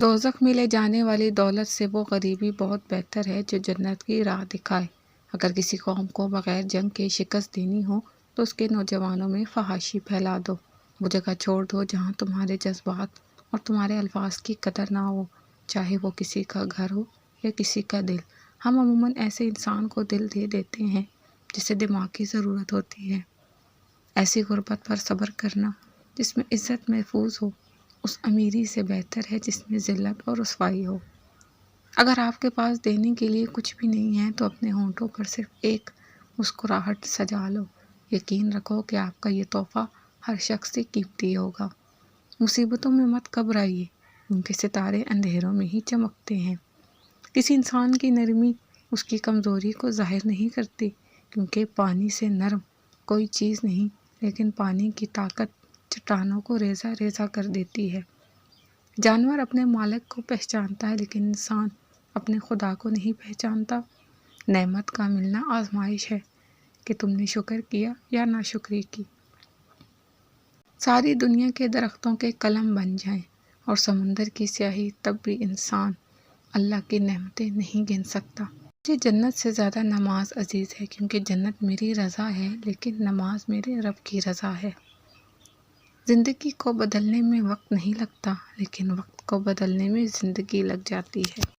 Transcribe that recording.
دوزخ میں لے جانے والی دولت سے وہ غریبی بہت بہتر ہے جو جنت کی راہ دکھائے۔ اگر کسی قوم کو بغیر جنگ کے شکست دینی ہو تو اس کے نوجوانوں میں فحاشی پھیلا دو، وہ جگہ چھوڑ دو جہاں تمہارے جذبات اور تمہارے الفاظ کی قدر نہ ہو، چاہے وہ کسی کا گھر ہو یا کسی کا دل۔ ہم عموماً ایسے انسان کو دل دے دیتے ہیں جسے دماغ کی ضرورت ہوتی ہے۔ ایسی غربت پر صبر کرنا جس میں عزت محفوظ ہو اس امیری سے بہتر ہے جس میں ذلت اور رسوائی ہو۔ اگر آپ کے پاس دینے کے لیے کچھ بھی نہیں ہے تو اپنے ہونٹوں پر صرف ایک مسکراہٹ سجا لو، یقین رکھو کہ آپ کا یہ تحفہ ہر شخص سے قیمتی ہوگا۔ مصیبتوں میں مت گھبرائیے کیونکہ ستارے اندھیروں میں ہی چمکتے ہیں۔ کسی انسان کی نرمی اس کی کمزوری کو ظاہر نہیں کرتی، کیونکہ پانی سے نرم کوئی چیز نہیں، لیکن پانی کی طاقت چٹانوں کو ریزہ ریزہ کر دیتی ہے۔ جانور اپنے مالک کو پہچانتا ہے لیکن انسان اپنے خدا کو نہیں پہچانتا۔ نعمت کا ملنا آزمائش ہے کہ تم نے شکر کیا یا ناشکری کی۔ ساری دنیا کے درختوں کے قلم بن جائیں اور سمندر کی سیاہی، تب بھی انسان اللہ کی نعمتیں نہیں گن سکتا۔ مجھے جنت سے زیادہ نماز عزیز ہے کیونکہ جنت میری رضا ہے لیکن نماز میرے رب کی رضا ہے۔ زندگی کو بدلنے میں وقت نہیں لگتا لیکن وقت کو بدلنے میں زندگی لگ جاتی ہے۔